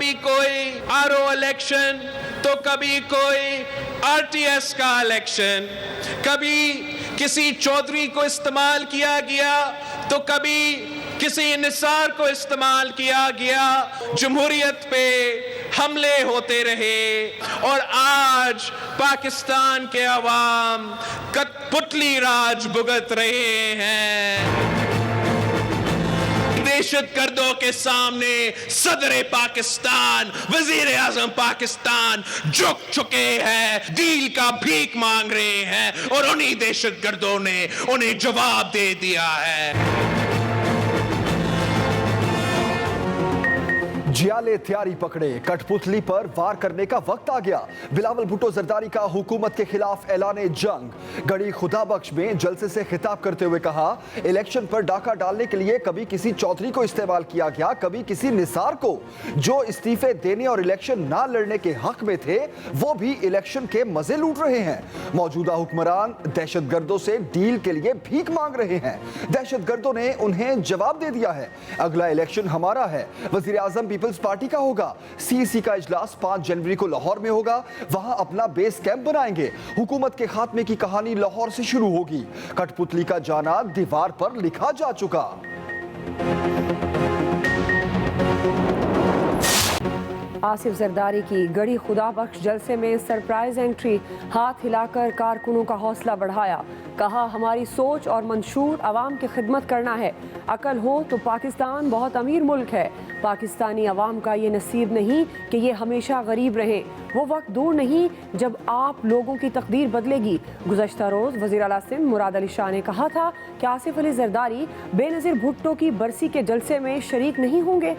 कभी कोई RO election, तो कभी कोई आरटीएस का इलेक्शन, कभी किसी चौधरी को इस्तेमाल किया गया तो कभी किसी निसार को इस्तेमाल किया गया। जमहूरियत पे हमले होते रहे और आज पाकिस्तान के अवाम कठपुतली राज भुगत रहे हैं। दहशतगर्दों के सामने सदर पाकिस्तान, वजीर आजम पाकिस्तान झुक चुके हैं, डील का भीख मांग रहे हैं और उन्हीं दहशतगर्दों ने उन्हें जवाब दे दिया है। जियाले तैयारी पकड़े, कठपुतली पर वार करने का वक्त आ गया। बिलावल भुट्टो जरदारी का हुकूमत के खिलाफ ऐलाने जंग। गड़ी खुदाबख्श में जलसे से खिताब करते हुए कहा, इलेक्शन पर डाका डालने के लिए कभी किसी चौधरी को इस्तेमाल किया गया, कभी किसी निसार को, जो इस्तीफे देने और इलेक्शन ना लड़ने के हक में थे, वो भी इलेक्शन के मजे लूट रहे हैं। मौजूदा हुक्मरान दहशतगर्दों से डील के लिए भीख मांग रहे हैं। दहशतगर्दों ने उन्हें जवाब दे दिया है, अगला इलेक्शन हमारा है, वजीर आजम पीपल्स पार्टी का होगा। सीसी का इजलास 5 जनवरी को लाहौर में होगा, वहां अपना बेस कैंप बनाएंगे। हुकूमत के खात्मे की कहानी लाहौर से शुरू होगी। कठपुतली का जाना दीवार पर लिखा जा चुका। आसिफ जरदारी की गड़ी खुदाबख्श जलसे में सरप्राइज एंट्री, हाथ हिलाकर कारकुनों का हौसला बढ़ाया। कहा, हमारी सोच और मंशूर आवाम की खिदमत करना है। अकल हो तो पाकिस्तान बहुत अमीर मुल्क है। पाकिस्तानी अवाम का ये नसीब नहीं कि ये हमेशा गरीब रहें। वो वक्त दूर नहीं जब आप लोगों की तकदीर बदलेगी। गुज़श्ता रोज़ वज़ीर आला सिंध मुराद अली शाह ने कहा था कि आसिफ अली जरदारी बेनज़ीर भुट्टो की बरसी के जलसे में शरीक नहीं होंगे।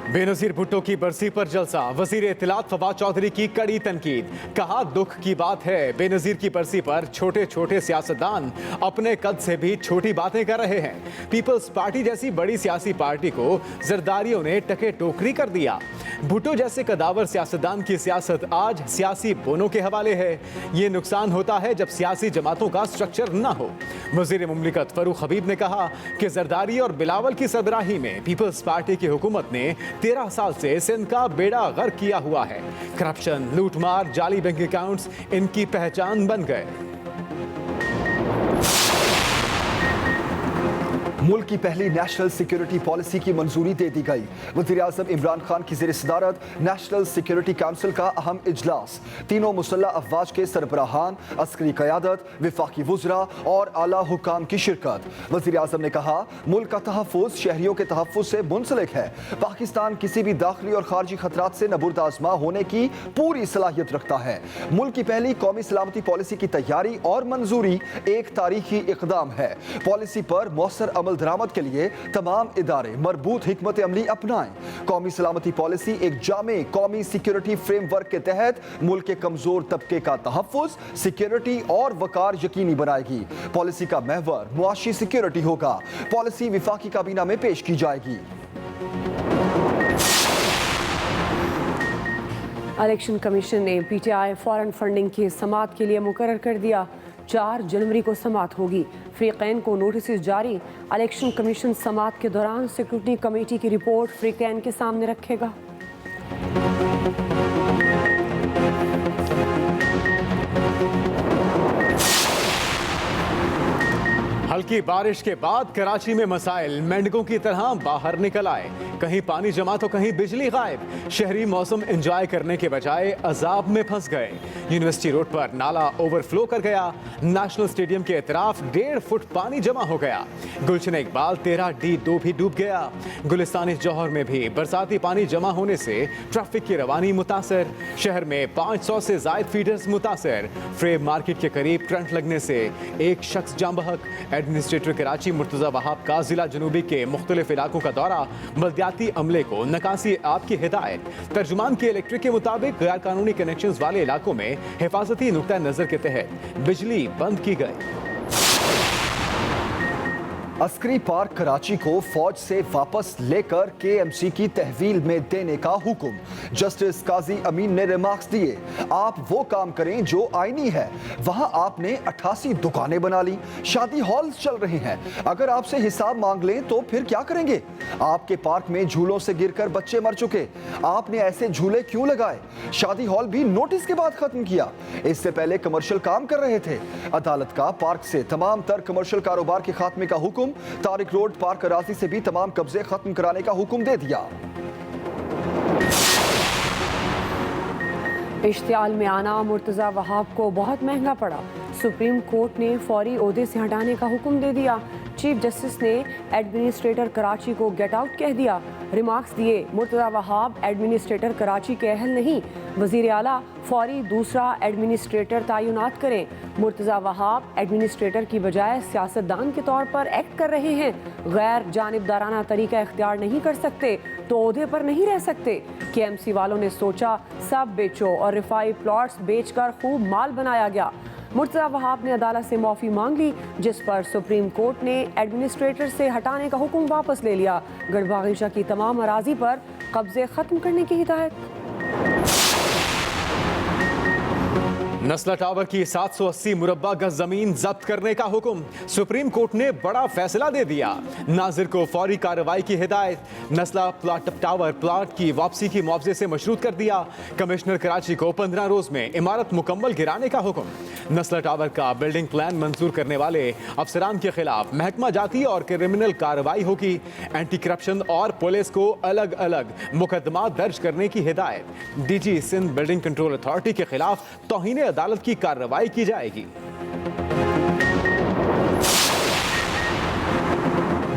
बेनज़ीर भुट्टो की बरसी पर जलसा, वजीर इत्तलात फवाद चौधरी की कड़ी तनकीद। कहा, दुख की बात है बेनज़ीर की बरसी पर छोटे छोटे सियासतदान अपने कद से भी छोटी बातें कर रहे हैं। पीपल्स पार्टी जैसी बड़ी सियासी पार्टी को जरदारियों ने टके टोकरी कर दिया। भुट्टो जैसे कदावर सियासतदान की सियासत आज सियासी बोनों के हवाले है। ये नुकसान होता है जब सियासी जमातों का स्ट्रक्चर न हो। वजीर मुमलिकत फरूख हबीब ने कहा कि जरदारी और बिलावल की सरबराही में पीपल्स पार्टी की हुकूमत ने 13 साल से सिंध का बेड़ा गर्क किया हुआ है। करप्शन, लूटमार, जाली बैंक अकाउंट्स इनकी पहचान बन गए। मुल्क की पहली नेशनल सिक्योरिटी पॉलिसी की मंजूरी दे दी गई। वज़ीर आज़म इमरान खान की ज़ेर सदारत नेशनल सिक्योरिटी काउंसिल का अहम इजलास। तीनों मुसल्लह अफवाज के सरबराहान, अस्करी क़यादत, विफाकी वुज़रा और आला हुकाम की शिरकत। वज़ीर आज़म ने कहा, मुल्क का तहफ़्फ़ुज़ शहरियों के तहफ़्फ़ुज़ से मुंसलिक है। पाकिस्तान किसी भी दाखिली और खारजी खतरात से नबुर्द आज़मा होने की पूरी सलाहियत रखता है। मुल्क की पहली कौमी सलामती पॉलिसी की तैयारी और मंजूरी एक तारीखी इक़दाम है। पॉलिसी पर मौसर अमल दरामद के लिए तमाम इदारे मरबूत हिकमत अमली अपनाएं। कौमी सलामती पॉलिसी एक जामे कौमी सिक्योरिटी फ्रेमवर्क के तहत मुल्क के कमजोर तबके का तहफ़्फ़ुज़, सिक्योरिटी और वकार यकीनी बनाएगी। पॉलिसी का महवर मुआशी सिक्योरिटी होगा। पॉलिसी विफाकी काबीना में पेश की जाएगी। इलेक्शन कमीशन ने पीटीआई फॉरेन फंडिंग की समाअत के लिए मुकर्रर कर दिया। 4 जनवरी को समाअत होगी। फ्रीकैन को नोटिस जारी। इलेक्शन कमीशन समाअत के दौरान सिक्योरिटी कमेटी की रिपोर्ट फ्रीकैन के सामने रखेगा। हल्की बारिश के बाद कराची में मसाइल मेंढकों की तरह बाहर निकल आए। कहीं पानी जमा तो कहीं बिजली गायब। शहरी मौसम एंजॉय करने के बजाय अजाब में फंस गए। यूनिवर्सिटी रोड पर नाला ओवरफ्लो कर गया। नेशनल स्टेडियम के इतराफ 1.5 फुट पानी जमा हो गया। गुलशन इकबाल 13D2 भी डूब गया। गुलिस्तान जौहर में भी बरसाती पानी जमा होने से ट्रैफिक की रवानी मुतासर। शहर में 500 से जायद फीडर्स मुतासर। फ्रेम मार्केट के करीब करंट लगने से एक शख्स जाम बहक। एडमिनिस्ट्रेटर कराची मुर्तजा वहाब का जिला जनूबी के मुख्तलिफ इलाकों का दौरा। बल्दियाती अमले को नकासी आप की हिदायत। तर्जुमान के इलेक्ट्रिक के मुताबिक गैर कानूनी कनेक्शन वाले इलाकों में हिफाजती नुक्ता नजर के तहत बिजली बंद की गई। अस्करी पार्क कराची को फौज से वापस लेकर केएमसी की तहवील में देने का हुक्म। जस्टिस काजी अमीन ने रिमार्क्स दिए, आप वो काम करें जो आईनी है। वहां आपने 88 दुकानें बना ली, शादी हॉल चल रहे हैं, अगर आपसे हिसाब मांग लें तो फिर क्या करेंगे? आपके पार्क में झूलों से गिरकर बच्चे मर चुके, आपने ऐसे झूले क्यों लगाए? शादी हॉल भी नोटिस के बाद खत्म किया, इससे पहले कमर्शियल काम कर रहे थे। अदालत का पार्क से तमाम तर कमर्शियल कारोबार के खात्मे का हुक्म, तारिक रोड पार्क अराजी से भी तमाम कब्जे खत्म कराने का हुक्म दे दिया। इश्तियाल में आना मुर्तज़ा वहाब को बहुत महंगा पड़ा। सुप्रीम कोर्ट ने फौरी ओहदे से हटाने का हुक्म दे दिया। चीफ जस्टिस ने एडमिनिस्ट्रेटर कराची को गेट आउट कह दिया। रिमार्क्स दिए, मुर्तज़ा वहाब एडमिनिस्ट्रेटर कराची के अहल नहीं, वज़ीर आला फौरी दूसरा एडमिनिस्ट्रेटर तैनात करें। मुर्तज़ा वहाब एडमिनिस्ट्रेटर की बजाय सियासतदान के तौर पर एक्ट कर रहे हैं, गैर जानिबदाराना तरीका इख्तियार नहीं कर सकते तो ओहदे पर नहीं रह सकते। केएमसी वालों ने सोचा सब बेचो और रिफाई प्लॉट्स बेचकर खूब माल बनाया गया। मुर्तज़ा वहाब ने अदालत से माफ़ी मांग ली, जिस पर सुप्रीम कोर्ट ने एडमिनिस्ट्रेटर से हटाने का हुक्म वापस ले लिया। गढ़बागीचा की तमाम अराजी पर कब्जे खत्म करने की हिदायत। नस्ला टावर की 780 मुरब्बा गज जमीन जब्त करने का हुक्म, सुप्रीम कोर्ट ने बड़ा फैसला दे दिया। नाजिर को फौरी कार्रवाई की हिदायत। नस्ला टावर प्लाट की वापसी की मुआवजे से मशरूत कर दिया। कमिश्नर कराची को 15 रोज में इमारत मुकम्मल गिराने का हुक्म। नस्ला टावर का बिल्डिंग प्लान मंजूर करने वाले अफसरान के खिलाफ महकमा जाती और क्रिमिनल कार्रवाई होगी। एंटी करप्शन और पुलिस को अलग अलग मुकदमा दर्ज करने की हिदायत। DG Sindh building control authority के खिलाफ तौहीन अदालत की कार्रवाई की जाएगी।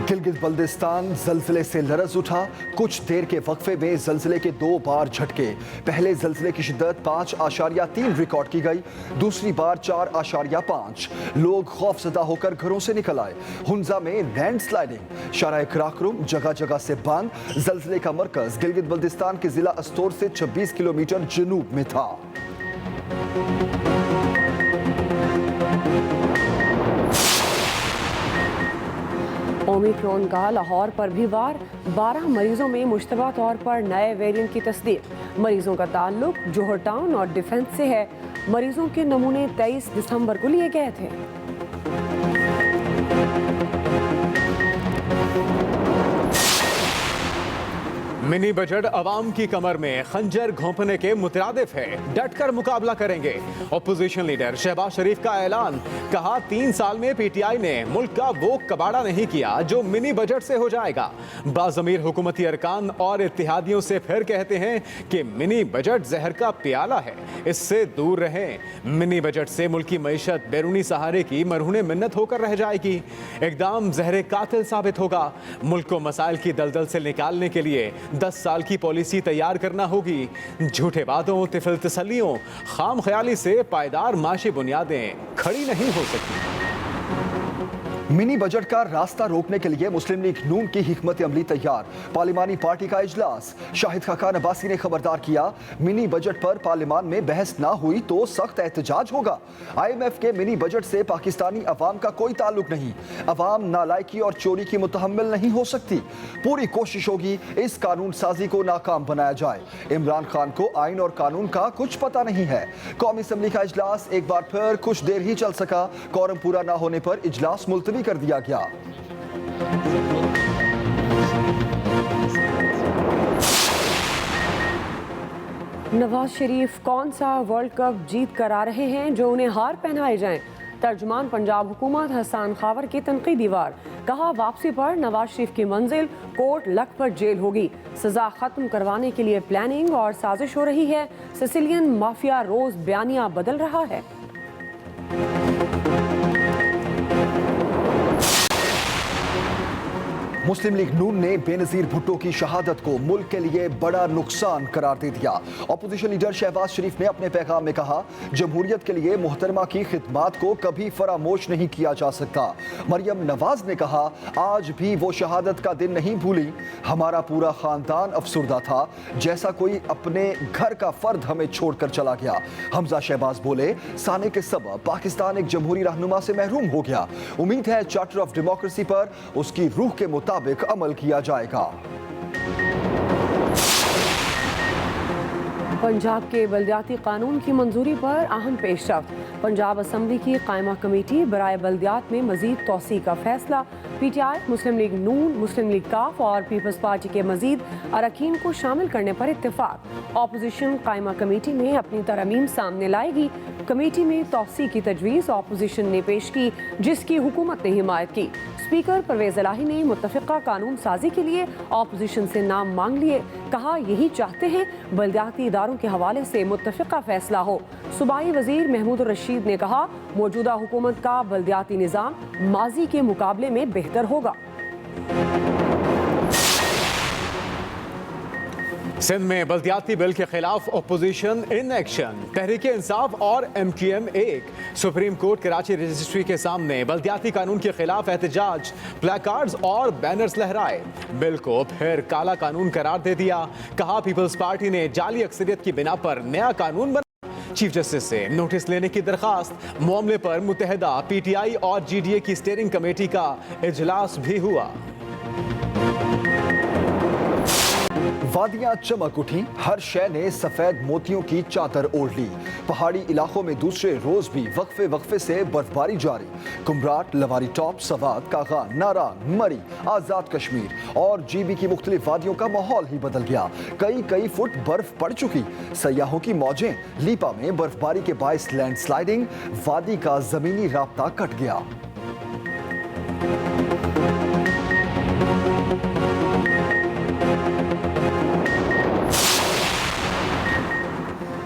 गिलगित बल्दिस्तान जल्जले से लरज उठा। कुछ देर के वक्फे में जल्जले के 2 बार झटके। पहले जल्जले की शिद्दत 5.3 रिकॉर्ड की गई, दूसरी बार 4.5। लोग खौफजदा होकर घरों से निकल आए। हुंजा में लैंडस्लाइडिंग, शाराए क्राकरुम जगह जगह से बंद। जल्जले का मरकज गिलगित बल्दिस्तान के जिला अस्तोर से 26 किलोमीटर जनूब में था। ओमिक्रॉन का लाहौर पर भी वार। 12 मरीजों में मुश्तबा तौर पर नए वेरिएंट की तस्दीक। मरीजों का ताल्लुक जोहर टाउन और डिफेंस से है। मरीजों के नमूने 23 दिसंबर को लिए गए थे। मिनी बजट अवाम की कमर में खंजर घोंपने के मुतरादिफ है, डटकर मुकाबला करेंगे। अपोजिशन लीडर शहबाज शरीफ का ऐलान, कहा 3 साल में पीटीआई ने मुल्क का वो कबाड़ा नहीं किया जो मिनी बजट से हो जाएगा। बाज़मीर हुकूमती अरकान और इत्तेहादियों से फिर कहते हैं कि मिनी बजट जहर का प्याला है, इससे दूर रहें। मिनी बजट से मुल्क की मईशत बैरूनी सहारे की मरहूने मिन्नत होकर रह जाएगी। इकदाम जहर कातिल साबित होगा। मुल्क को मसाइल की दलदल से निकालने के लिए 10 साल की पॉलिसी तैयार करना होगी। झूठे वादों, तिफिल तसल्लियों, खाम ख्याली से पायदार माशी बुनियादें खड़ी नहीं हो सकती। मिनी बजट का रास्ता रोकने के लिए मुस्लिम लीग नून की हिकमत अमली तैयार। पार्लिमानी पार्टी का इजलास। शाहिद खाकान अब्बासी ने खबरदार किया, मिनी बजट पर पार्लिमान में बहस ना हुई तो सख्त एहतजाज होगा। IMF के मिनी बजट से पाकिस्तानी अवाम का कोई ताल्लुक नहीं। अवाम नालायकी और चोरी की मुतहम्मिल नहीं हो सकती। पूरी कोशिश होगी इस कानून साजी को नाकाम बनाया जाए। इमरान खान को आइन और कानून का कुछ पता नहीं है। कौमी असम्बली का इजलास एक बार फिर कुछ देर ही चल सका। कोरम पूरा ना होने पर इजलास मुलतवी कर दिया गया। नवाज शरीफ कौन सा वर्ल्ड कप जीत कर आ रहे हैं जो उन्हें हार पहनाए जाएं? तर्जुमान पंजाब हुकूमत हसन खावर की तनकीदी वार। कहा, वापसी पर नवाज शरीफ की मंजिल कोर्ट लखपत जेल होगी। सजा खत्म करवाने के लिए प्लानिंग और साजिश हो रही है। सिसिलियन माफिया रोज बयानिया बदल रहा है। मुस्लिम लीग नून ने बेनजीर भुट्टो की शहादत को मुल्क के लिए बड़ा नुकसान करार दे दिया। अपोजिशन लीडर शहबाज शरीफ ने अपने पैगाम में कहा, जमहूरियत के लिए मोहतरमा की खिदमात को कभी फरामोश नहीं किया जा सकता। मरियम नवाज ने कहा, आज भी वो शहादत का दिन नहीं भूली। हमारा पूरा खानदान अफसुर्दा था, जैसा कोई अपने घर का फर्द हमें छोड़कर चला गया। हमजा शहबाज बोले, साने के सबब पाकिस्तान एक जमहूरी रहनुमा से महरूम हो गया। उम्मीद है चार्टर ऑफ डेमोक्रेसी पर उसकी रूह के मुताबिक अमल किया जाएगा। पंजाब के बल्दियाती कानून की मंजूरी पर अहम पेशरफ्त। पंजाब असम्बली की कायमा कमेटी बराए बल्दियात में मजीद तोसी का फैसला। PTI, मुस्लिम लीग नून, मुस्लिम लीग काफ और पीपल्स पार्टी के मजीद अरकान को शामिल करने पर इत्तेफाक। अपोजिशन कायमा कमेटी में अपनी तरमीम सामने लाएगी। कमेटी में तोसी की तजवीज़ अपोजिशन ने पेश की, जिसकी हुकूमत ने हिमायत की। स्पीकर परवेज इलाही ने मुत्तफ़िका कानून साजी के लिए अपोजिशन से नाम मांग लिए। कहा, यही चाहते हैं बल्दियाती इदारों के हवाले से मुत्तफ़िका फैसला हो। सूबाई वजीर महमूद रशीद ने कहा, मौजूदा हुकूमत का बल्दियाती निज़ाम माजी के मुकाबले में बेहतर होगा। सिंध में बल्दियाती बिल के खिलाफ opposition in action. Tehreek Insaf और MQM एक सुप्रीम कोर्ट कराची रजिस्ट्री के सामने बल्दियाती कानून के खिलाफ एहतजाज, प्लेकार्ड्स और बैनर्स लहराए। बिल को फिर काला कानून करार दे दिया। कहा, पीपल्स पार्टी ने जाली अक्सरियत की बिना पर नया कानून बना। चीफ जस्टिस से नोटिस लेने की दरखास्त। मामले पर मुत्तहिदा PTI और GDA की स्टीयरिंग कमेटी का इजलास भी हुआ। वादियां चमक उठी, हर शय ने सफेद मोतियों की चादर ओढ़ ली। पहाड़ी इलाकों में दूसरे रोज भी वक्फे वक्फे से बर्फबारी जारी। कुमराट, लवारी टॉप, सवात, कागान, नारान, मरी, आजाद कश्मीर और GB की मुख्तलिफ वादियों का माहौल ही बदल गया। कई फुट बर्फ पड़ चुकी। सयाहों की मौजें। लीपा में बर्फबारी के बायस लैंडस्लाइडिंग, वादी का जमीनी राब्ता कट गया।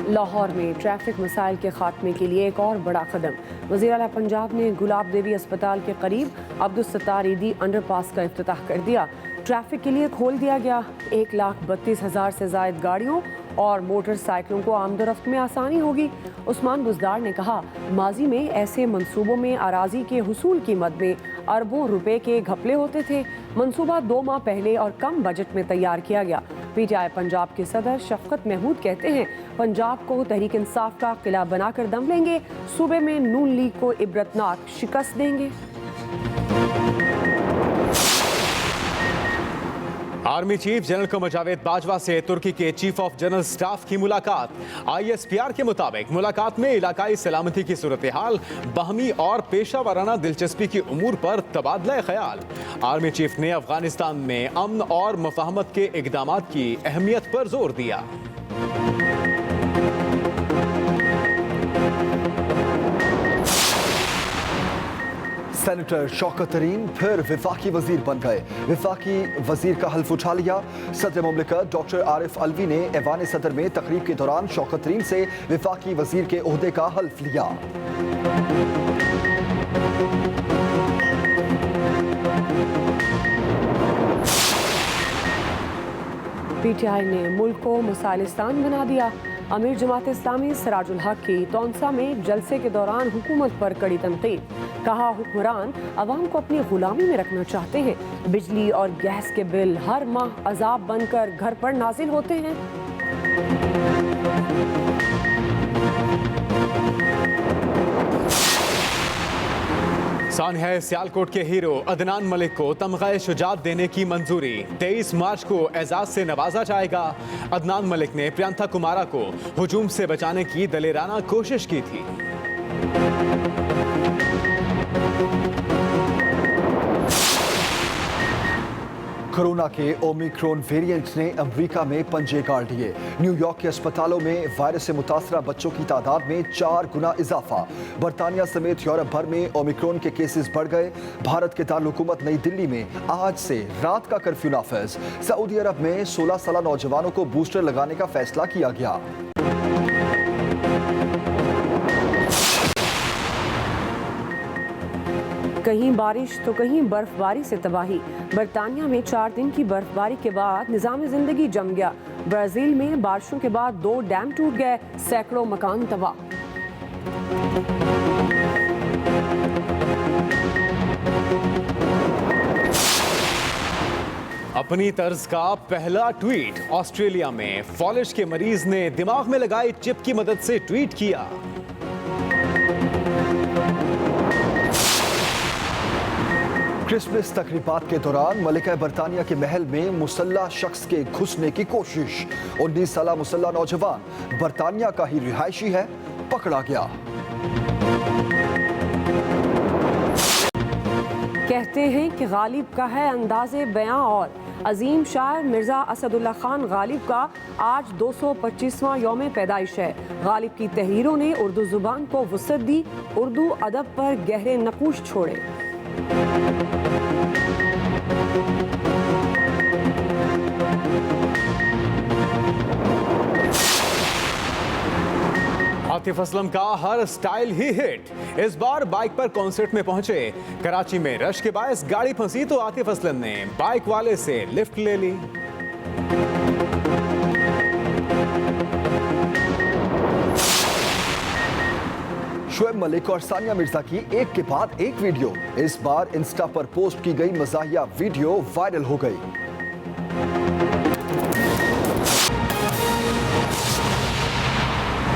लाहौर में ट्रैफिक मसाइल के खात्मे के लिए एक और बड़ा कदम। वज़ीर आला पंजाब ने गुलाब देवी अस्पताल के करीब अब्दुल सत्तार ईदी अंडरपास का इफ्तिताह कर दिया। ट्रैफिक के लिए खोल दिया गया। 1,32,000 से ज़ायद गाड़ियों और मोटरसाइकिलों को आमदोरफ्त में आसानी होगी। उस्मान बुज़दार ने कहा, माजी में ऐसे मंसूबों में अराजी के हुसूल की मद में अरबों रुपए के घपले होते थे। मंसूबा 2 माह पहले और कम बजट में तैयार किया गया। PTI पंजाब के सदर शफकत महमूद कहते हैं, पंजाब को तहरीक इंसाफ का किला बनाकर दम लेंगे। सूबे में नून लीग को इबरतनाक शिकस्त देंगे। Army chief general Qamar Javed Bajwa से तुर्की के चीफ ऑफ जनरल स्टाफ की मुलाकात। ISPR के मुताबिक मुलाकात में इलाकाई सलामती की सूरत हाल, बाहमी और पेशा वाराना दिलचस्पी की उमूर पर तबादला ख्याल। आर्मी चीफ ने अफगानिस्तान में अमन और मुफाहमत के इक़दामात की अहमियत पर जोर दिया। सेनेटर शौकत तरीन फिर विफाकी वजीर बन गए। विफाकी वजीर का हल्फ उठा लिया। सदर मुमलिकत डॉक्टर आरिफ अलवी ने ऐवान सदर में तकरीब के दौरान शौकत तरीन से विफाकी वजीर के ओहदे का हल्फ लिया। PTI ने मुल्क को मसाइलिस्तान बना दिया। अमीर जमात इस्लामी सिराजुल हक की तौंसा में जलसे के दौरान हुकूमत पर कड़ी तनकीद। कहा, हुक्मरान अवाम को अपनी गुलामी में रखना चाहते हैं। बिजली और गैस के बिल हर माह अजाब बनकर घर पर नाजिल होते हैं। सानहा सियालकोट के हीरो अदनान मलिक को तमग़ा शुजात देने की मंजूरी। 23 मार्च को एजाज से नवाजा जाएगा। अदनान मलिक ने प्रियंका कुमारा को हुजूम से बचाने की दलेराना कोशिश की थी। कोरोना के ओमिक्रॉन वेरिएंट ने अमेरिका में पंजे गाड़ दिए। न्यूयॉर्क के अस्पतालों में वायरस से मुतासरा बच्चों की तादाद में 4 गुना इजाफा। बरतानिया समेत यूरोप भर में ओमिक्रॉन के केसेस बढ़ गए। भारत के दारुल-हुकूमत नई दिल्ली में आज से रात का कर्फ्यू नाफिज। सऊदी अरब में 16 साल नौजवानों को बूस्टर लगाने का फैसला किया गया। कहीं बारिश तो कहीं बर्फबारी से तबाही। बरतानिया में 4 दिन की बर्फबारी के बाद निज़ाम जिंदगी जम गया। ब्राजील में बारिशों के बाद 2 डैम टूट गए, सैकड़ों मकान तबाह। अपनी तर्ज का पहला ट्वीट। ऑस्ट्रेलिया में फॉलिश के मरीज ने दिमाग में लगाई चिप की मदद से ट्वीट किया। क्रिसमस तकरीबात के दौरान मलिका बरतानिया के महल में मुसल्ला शख्स के घुसने की कोशिश। 19 साला मुसल्ला नौजवान बरतानिया का ही रिहायशी है, पकड़ा गया। कहते हैं कि गालिब का है अंदाज़े बयां और अजीम शायर मिर्ज़ा असदुल्ला खान गालिब का आज 225वां यौम पैदाइश है। गालिब की तहरीरों ने उर्दू जुबान को वुसअत दी, उर्दू अदब पर गहरे नकूश छोड़े। आतिफ असलम का हर स्टाइल ही हिट। इस बार बाइक पर कॉन्सर्ट में पहुंचे। कराची में रश के बायस गाड़ी फंसी तो आतिफ असलम ने बाइक वाले से लिफ्ट ले ली। शोएब मलिक और सानिया मिर्जा की एक के बाद एक वीडियो। इस बार इंस्टा पर पोस्ट की गई मज़ाहिया वीडियो वायरल हो गई।